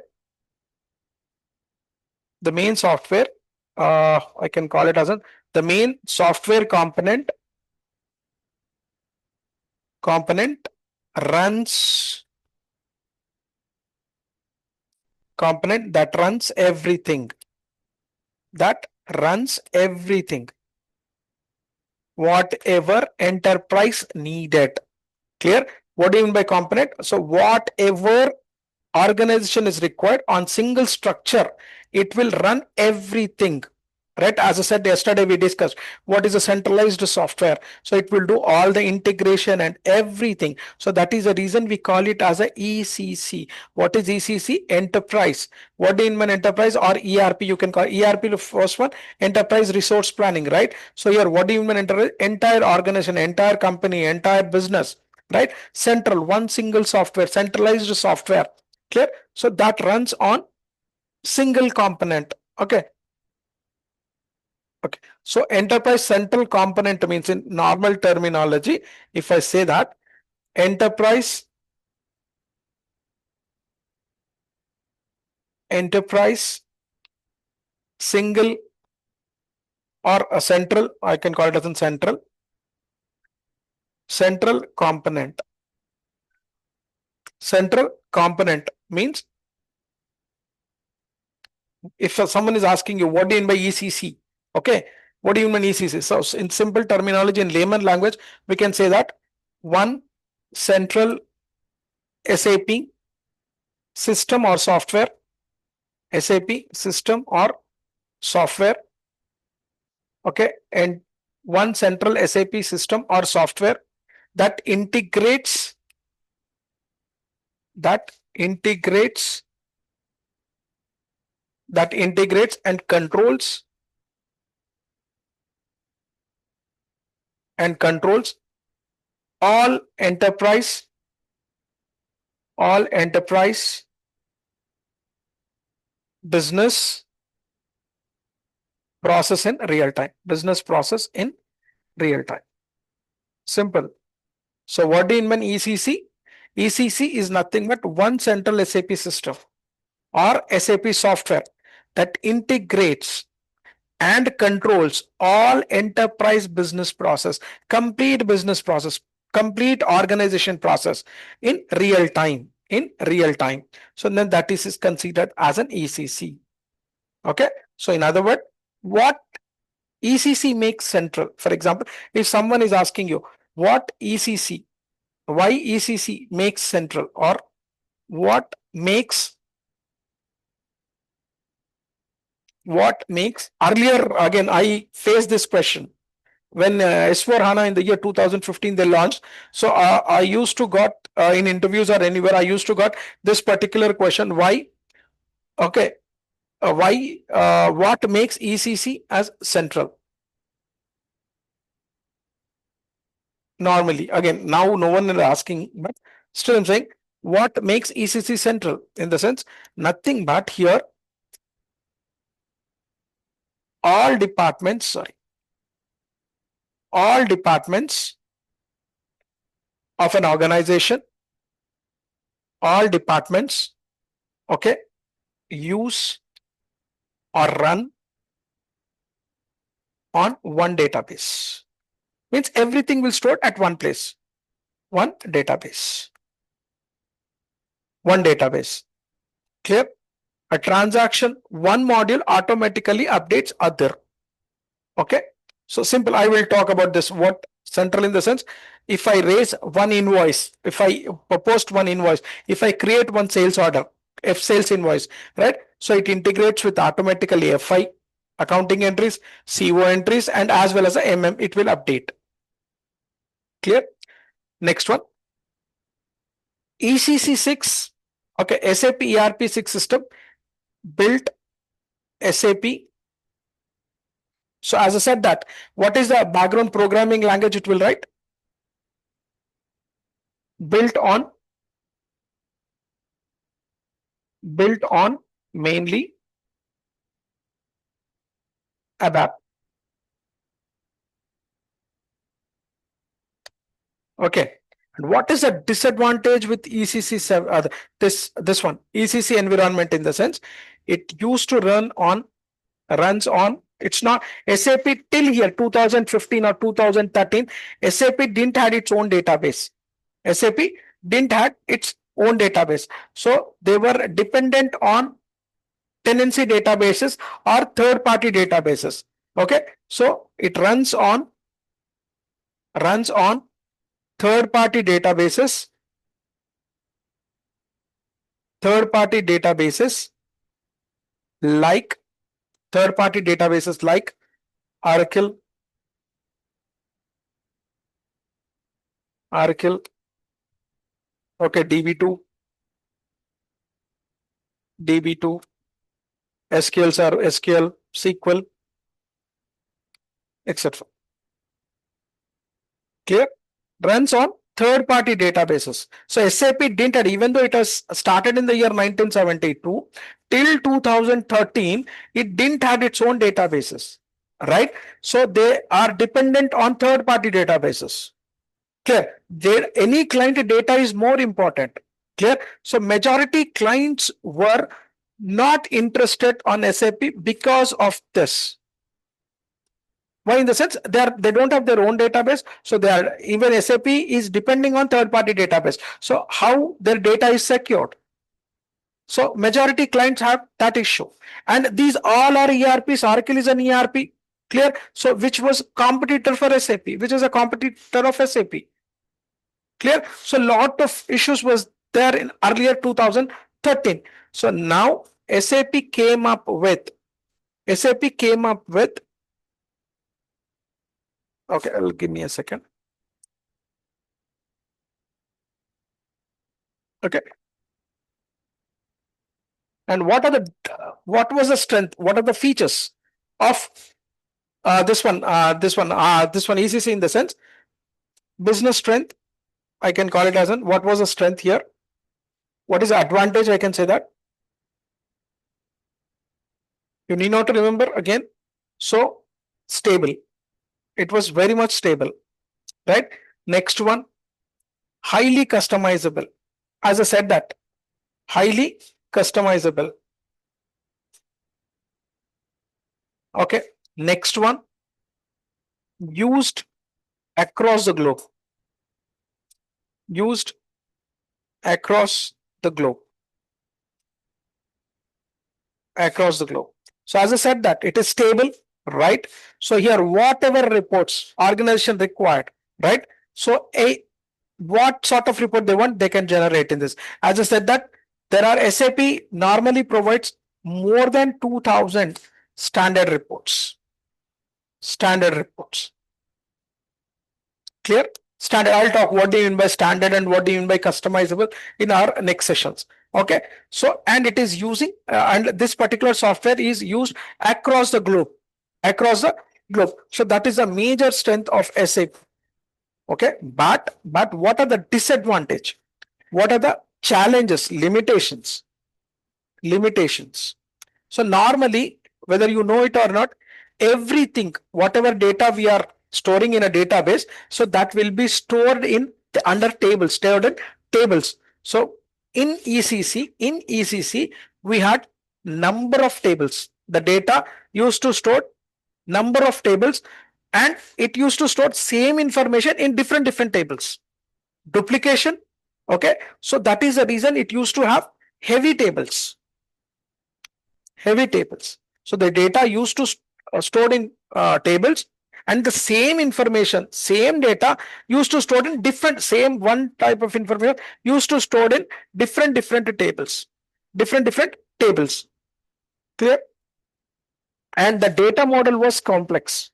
the main software, I can call it as the main software component runs, component that runs everything, whatever enterprise needed. Clear? What do you mean by component? So whatever organization is required on single structure, it will run everything. Right, as I said yesterday, we discussed what is a centralized software. So it will do all the integration and everything. So that is the reason we call it as a ECC. What is ECC? Enterprise. What do you mean enterprise, or ERP? You can call ERP the first one, enterprise resource planning, right? So here, what do you mean entire organization, entire company, entire business, right? Central, one single software, centralized software. Clear? So that runs on single component. Okay. Okay, so enterprise central component means, in normal terminology, if I say that enterprise single or a central, I can call it as a central component. Central component means, if someone is asking you what do you mean by ECC, okay, what do you mean by ECC? So in simple terminology, in layman language, we can say that one central SAP system or software, SAP system or software, okay, and one central SAP system or software that integrates and controls all enterprise all enterprise business process in real time. Business process in real time. Simple. So what do you mean ECC? ECC is nothing but one central SAP system or SAP software that integrates and controls all enterprise business process, complete organization process in real time. So then that is considered as an ECC. Okay. So in other words, what ECC makes central. For example, if someone is asking you what ECC, why ECC makes central, or what makes earlier, again I faced this question when S4 HANA in the year 2015 they launched. So I used to got in interviews or anywhere I used to got this particular question, why? Okay, why what makes ECC as central? Normally, again, now no one is asking, but still I'm saying what makes ECC central, in the sense nothing but here all departments of an organization, all departments, okay, use or run on one database. Means everything will store at one place, one database. Clear? A transaction, one module automatically updates other. Okay. So simple, I will talk about this. What central in the sense, if I raise one invoice, if I post one invoice, if I create one sales order, F sales invoice, right? So it integrates with automatically FI, accounting entries, CO entries, and as well as a MM, it will update. Clear? Next one, ECC 6, okay, SAP ERP 6 system built SAP. So as I said that, what is the background programming language it will write? Built on mainly ABAP. Okay. And what is the disadvantage with ECC 7? This one ECC environment, in the sense it used to runs on. It's not SAP till here 2015 or 2013. SAP didn't had its own database. SAP didn't had its own database. So they were dependent on tenancy databases or third-party databases. Okay. So it runs on third-party databases like Oracle, okay, DB2, SQL, SQL, etc. Clear? Runs on third-party databases. So SAP didn't have, even though it has started in the year 1972 till 2013, it didn't have its own databases, right? So they are dependent on third-party databases. Clear? Any client data is more important. Clear? So majority clients were not interested on SAP because of this. Why? In the sense they don't have their own database, so they are, even SAP is depending on third-party database. So how their data is secured? So majority clients have that issue, and these all are ERPs. Oracle is an ERP. Clear? So which was competitor for SAP? Which is a competitor of SAP? Clear? So lot of issues was there in earlier 2013. So now SAP came up with. Okay, give me a second. Okay. And what was the strength? What are the features of this one ECC, in the sense business strength? I can call it as an, what was the strength here? What is the advantage? I can say that. You need not to remember again. So stable. It was very much stable, right? Next one, highly customizable. As I said that, highly customizable. Okay. Next one, used across the globe. Used across the globe. Across the globe. So as I said that it is stable, right? So here whatever reports organization required, right? So what sort of report they want, they can generate in this. As I said that there are SAP normally provides more than 2000 standard reports. Standard reports. Clear? Standard. I'll talk what do you mean by standard and what do you mean by customizable in our next sessions. Okay. So, and it is using, and this particular software is used across the globe. Across the globe. So that is a major strength of SAP. Okay. But what are the disadvantage? What are the challenges, limitations? Limitations. So normally, whether you know it or not, everything, whatever data we are storing in a database, so that will be stored in the under tables, stored in tables. So in ECC, we had number of tables. The data used to store number of tables, and it used to store same information in different tables. Duplication. Okay. So that is the reason it used to have heavy tables. Heavy tables. So the data used to stored in tables, and the same information, same data used to stored in different, same one type of information used to stored in different tables. Different tables. Clear? And the data model was complex.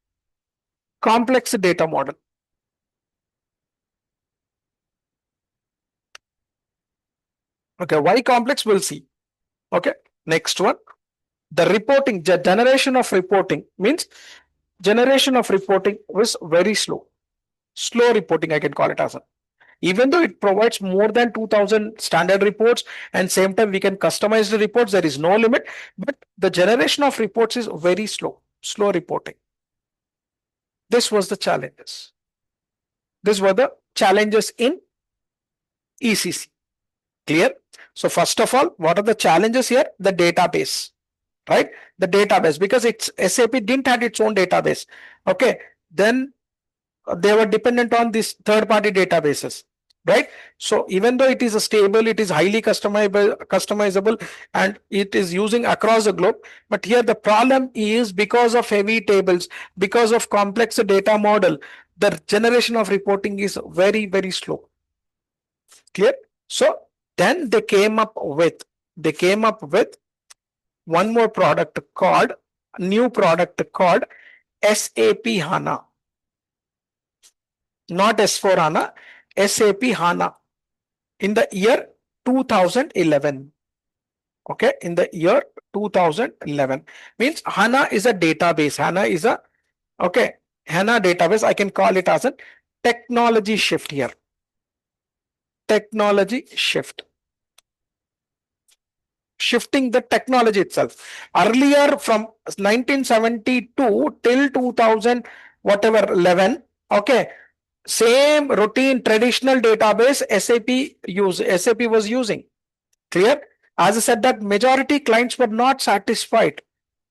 Complex data model. Okay, why complex? We'll see. Okay, next one. The reporting, generation of reporting means generation of reporting was very slow. Slow reporting, I can call it as a. Even though it provides more than 2000 standard reports, and same time we can customize the reports, there is no limit, but the generation of reports is very slow. Slow reporting. This was the challenges. These were the challenges in ECC. Clear? So first of all, what are the challenges here? The database. Right? The database, because it's SAP didn't have its own database. Okay, then they were dependent on these third-party databases, right? So even though it is a stable, it is highly customizable, and it is using across the globe. But here the problem is because of heavy tables, because of complex data model, the generation of reporting is very slow. Clear? So then they came up with one more product called, new product called SAP HANA. Not S4 HANA, SAP HANA in the year 2011. Okay, in the year 2011. Means HANA is a database. HANA is a, okay, HANA database. I can call it as a technology shift here. Technology shift. Shifting the technology itself. Earlier from 1972 till 2000, whatever 11, okay, same routine traditional database SAP was using. Clear? As I said that majority clients were not satisfied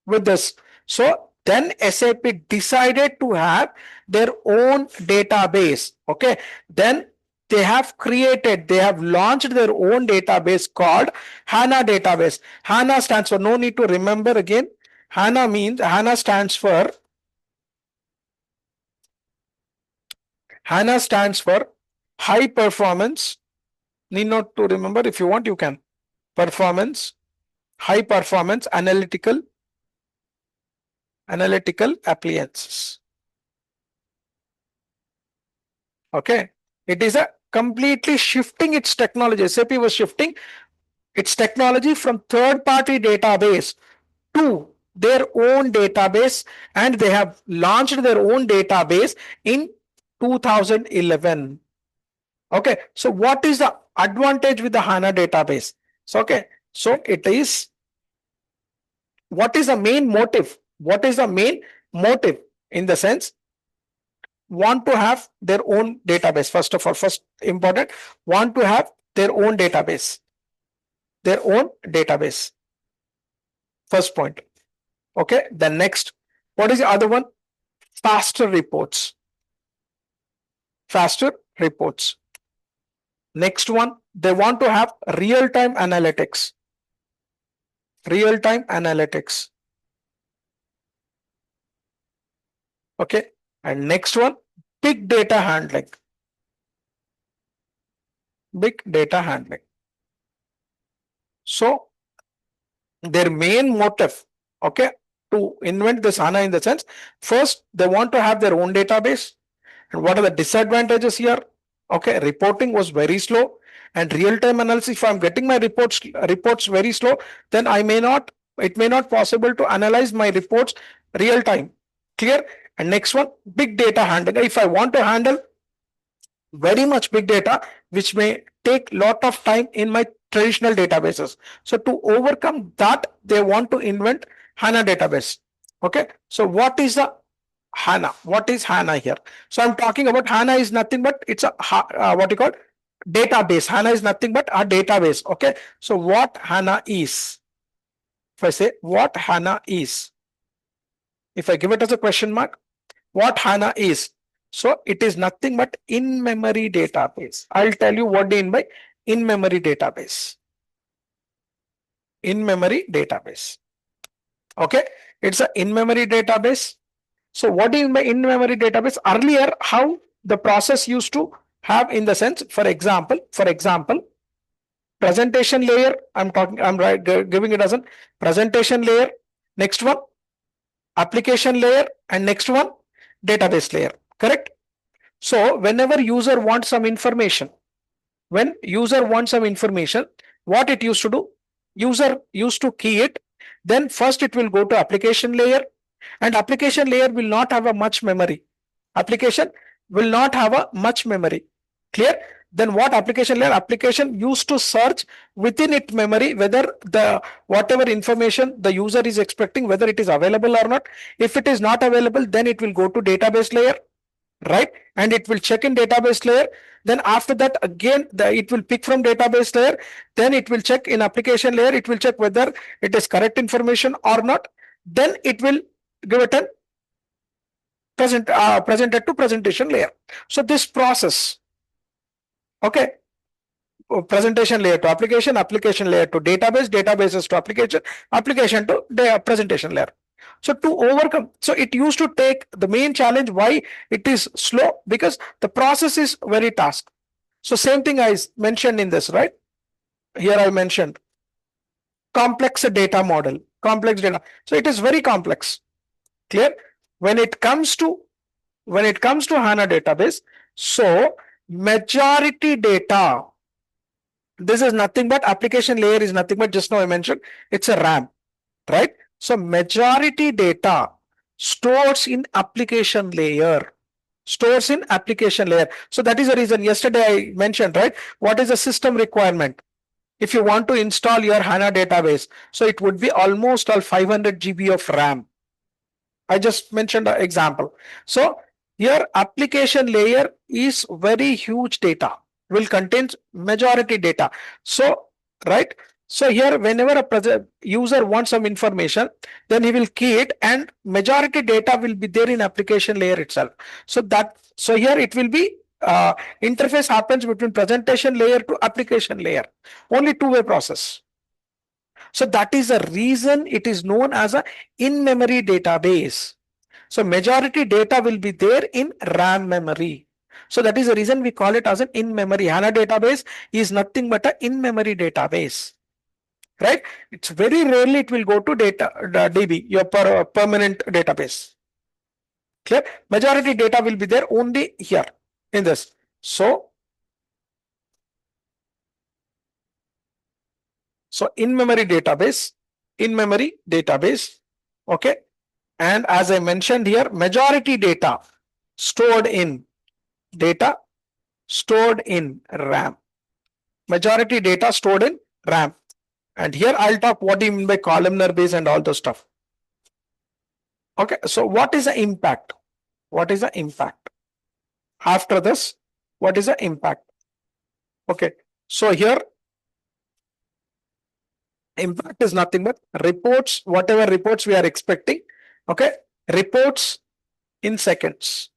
with this. So then SAP decided to have their own database. Okay. Then they have launched their own database called HANA database. HANA stands for, no need to remember again. HANA stands for high performance. Need not to remember. If you want, you can. Performance, high performance analytical appliances. Okay. It is a completely shifting its technology. SAP was shifting its technology from third-party database to their own database, and they have launched their own database in 2011. Okay, so what is the advantage with the HANA database. So, okay, so it is, what is the main motive? What is the main motive? In the sense, want to have their own database. First of all, first important, want to have their own database. Their own database. First point. Okay, the next, what is the other one? Faster reports. Faster reports. Next one, they want to have real-time analytics. Real-time analytics. Okay, and next one, big data handling. Big data handling. So their main motive, okay, to invent this HANA in the sense, first they want to have their own database. And what are the disadvantages here? Okay, reporting was very slow, and real-time analysis, if I'm getting my reports very slow, then it may not possible to analyze my reports real time. Clear? And next one, big data handling. If I want to handle very much big data, which may take lot of time in my traditional databases. So to overcome that, they want to invent HANA database. Okay, so what is the HANA? What is HANA here? So I'm talking about HANA is nothing but it's a what you call database. HANA is nothing but a database. Okay, so what HANA is? If I say what HANA is, if I give it as a question mark, what HANA is? So it is nothing but in-memory database. I'll tell you what do I mean by in-memory database. In-memory database. Okay, it's a in-memory database. So what do you mean by in-memory database? Earlier, how the process used to have in the sense, for example, presentation layer. I'm giving it as a presentation layer. Next one, application layer, and next one, database layer. Correct? So whenever user wants some information, what it used to do, user used to key it, then first it will go to application layer, and application layer will not have a much memory. Application will not have a much memory. Clear? Then what application layer? Application used to search within its memory whether the whatever information the user is expecting, whether it is available or not. If it is not available, then it will go to database layer, right? And it will check in database layer. Then after that, again, it will pick from database layer. Then it will check in application layer. It will check whether it is correct information or not. Then it will give it a presented to presentation layer. So this process, okay, presentation layer to application, application layer to database, databases to application to the presentation layer. So to overcome, so it used to take the main challenge. Why it is slow? Because the process is very task. So same thing I mentioned in this, right? Here I mentioned complex data model, complex data. So it is very complex. Clear? When it comes to HANA database, so majority data, this is nothing but application layer is nothing but, just now I mentioned, it's a RAM, right? So majority data stores in application layer. Stores in application layer. So that is the reason yesterday I mentioned, right? What is the system requirement? If you want to install your HANA database, so it would be almost all 500 GB of RAM. I just mentioned an example. So your application layer is very huge data, will contain majority data. So, right? So here, whenever a user wants some information, then he will key it, and majority data will be there in application layer itself. So here it will be interface happens between presentation layer to application layer. Only two-way process. So that is the reason it is known as a in-memory database. So majority data will be there in RAM memory. So that is the reason we call it as an in-memory. HANA database is nothing but an in-memory database. Right? It's very rarely it will go to DB, your permanent database. Clear? Majority data will be there only here in this. So in-memory database, okay. And as I mentioned here, majority data stored in RAM. majority data stored in RAM. And here I'll talk what do you mean by columnar base and all those stuff. Okay, so what is the impact? What is the impact? After this, what is the impact? Okay, so here impact is nothing but reports, whatever reports we are expecting. Okay, reports in seconds.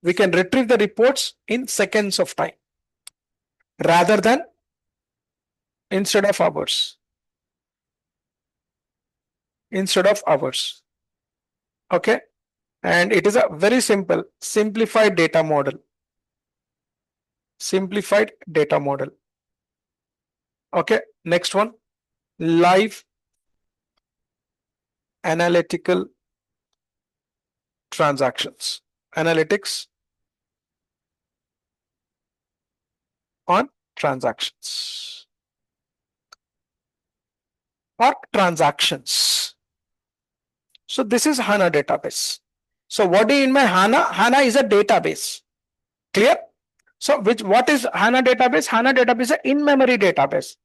We can retrieve the reports in seconds of time rather than instead of hours. Instead of hours. Okay, and it is a very simple simplified data model. Simplified data model. Okay, next one, live analytical transactions. Analytics on transactions or transactions. So this is HANA database. So what do you mean by HANA? HANA is a database. Clear? So what is HANA database? HANA database is an in-memory database,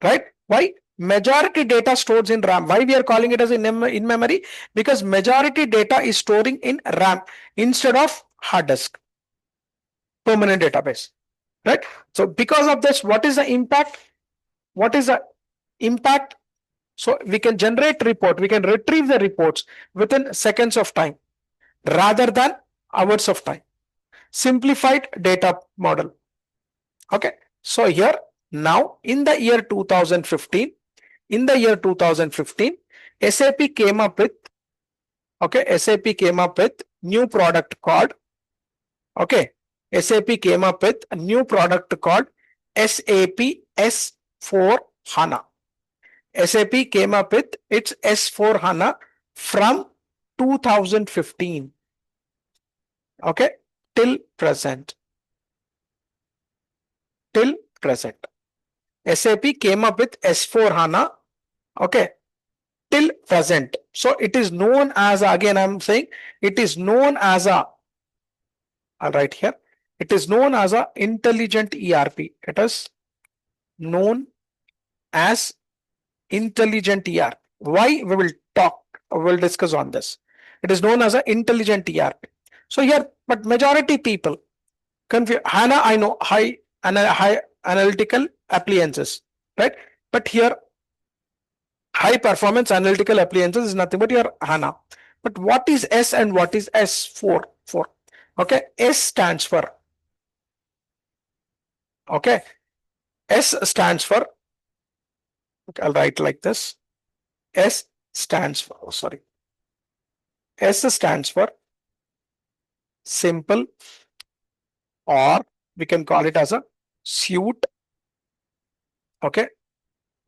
right? Why? Majority data stores in RAM. Why we are calling it as in-memory? Because majority data is storing in RAM instead of hard disk. Permanent database, right? So because of this, what is the impact? What is the impact? So we can generate report, we can retrieve the reports within seconds of time rather than hours of time. Simplified data model. Okay, so here now in the year 2015, SAP came up with, okay, SAP came up with new product called, okay, SAP came up with a new product called SAP S4 HANA. SAP came up with its S4 HANA from 2015. Okay, till present. Till present. SAP came up with S4 HANA. Okay, till present. So it is known as, again I'm saying, it is known as a, I'll write here, it is known as a intelligent ERP. It is known as intelligent ERP. Why? We will discuss on this. It is known as an intelligent ERP. So here, but majority people confuse HANA. I know high analytical appliances, right? But here, high performance analytical appliances is nothing but your HANA. But what is S and what is S4? Okay, S stands for, okay, S stands for, okay, I'll write like this. S stands for, S stands for simple, or we can call it as a suite. Okay,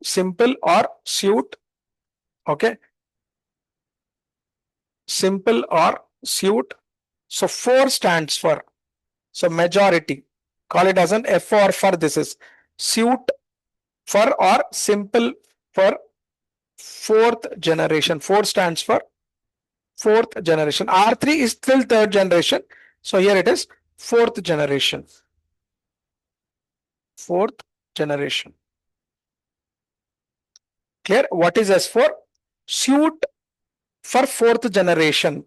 simple or suite. Okay, simple or suite. So 4 stands for, so majority, call it as an F or for, this is suite for or simple for 4th generation. 4 stands for 4th generation. R3 is still 3rd generation. So here it is 4th generation. 4th generation. Clear? What is S4? Suite for 4th generation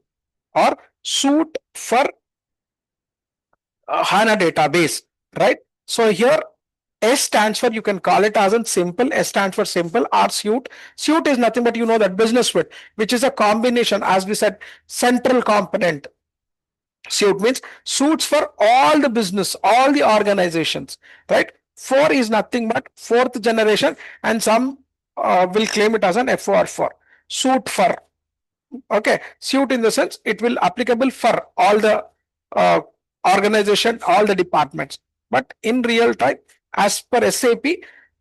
or suite for HANA database, right? So here S stands for, you can call it as in simple. S stands for simple or suite. Suite is nothing but, you know, that business suite, which is a combination, as we said, central component. Suite means suits for all the business, all the organizations, right? 4 is nothing but 4th generation, and some will claim it as an F4. Suit for, okay, suit in the sense it will applicable for all the organization, all the departments. But in real time, as per SAP,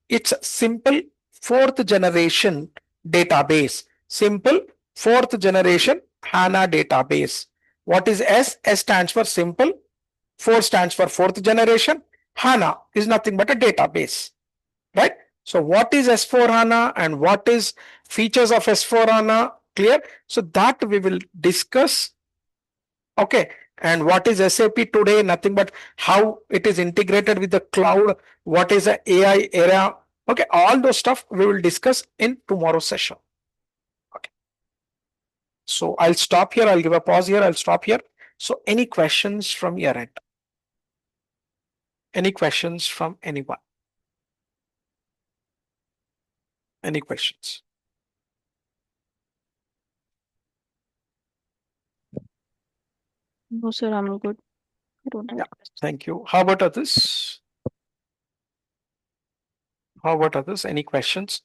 it's simple 4th generation database. Simple 4th generation HANA database. What is S? S stands for simple, 4 stands for 4th generation. HANA is nothing but a database, right? So what is S4 HANA and what is features of S4 HANA? Clear? So that we will discuss, okay, And what is SAP today? Nothing but how it is integrated with the cloud. What is the AI era? Okay, all those stuff we will discuss in tomorrow's session. Okay. So I'll stop here. I'll give a pause here. I'll stop here. So any questions from your end? Any questions from anyone? Any questions? No, sir, I'm good. I don't have Yeah, questions. thank you. How about others? How about others? Any questions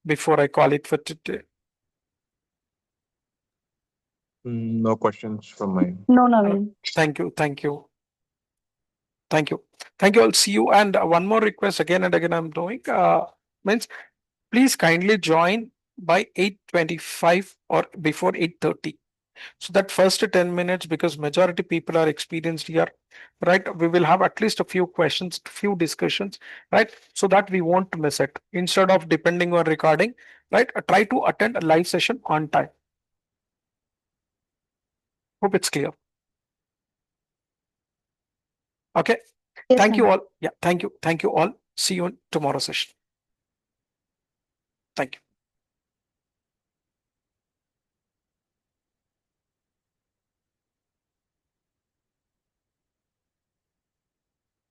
before I call it for today? No questions from my. No, Naveen. Thank you. Thank you. Thank you. Thank you. I'll see you. And one more request again and again I'm doing, means please kindly join by 8:25 or before 8:30. So that first 10 minutes, because majority people are experienced here, right? We will have at least a few questions, few discussions, right? So that we won't miss it. Instead of depending on recording, right? Try to attend a live session on time. Hope it's clear. Okay. Yes, Thank you ma'am. all. Yeah. Thank you. Thank you all. See you in tomorrow's session. Thank you.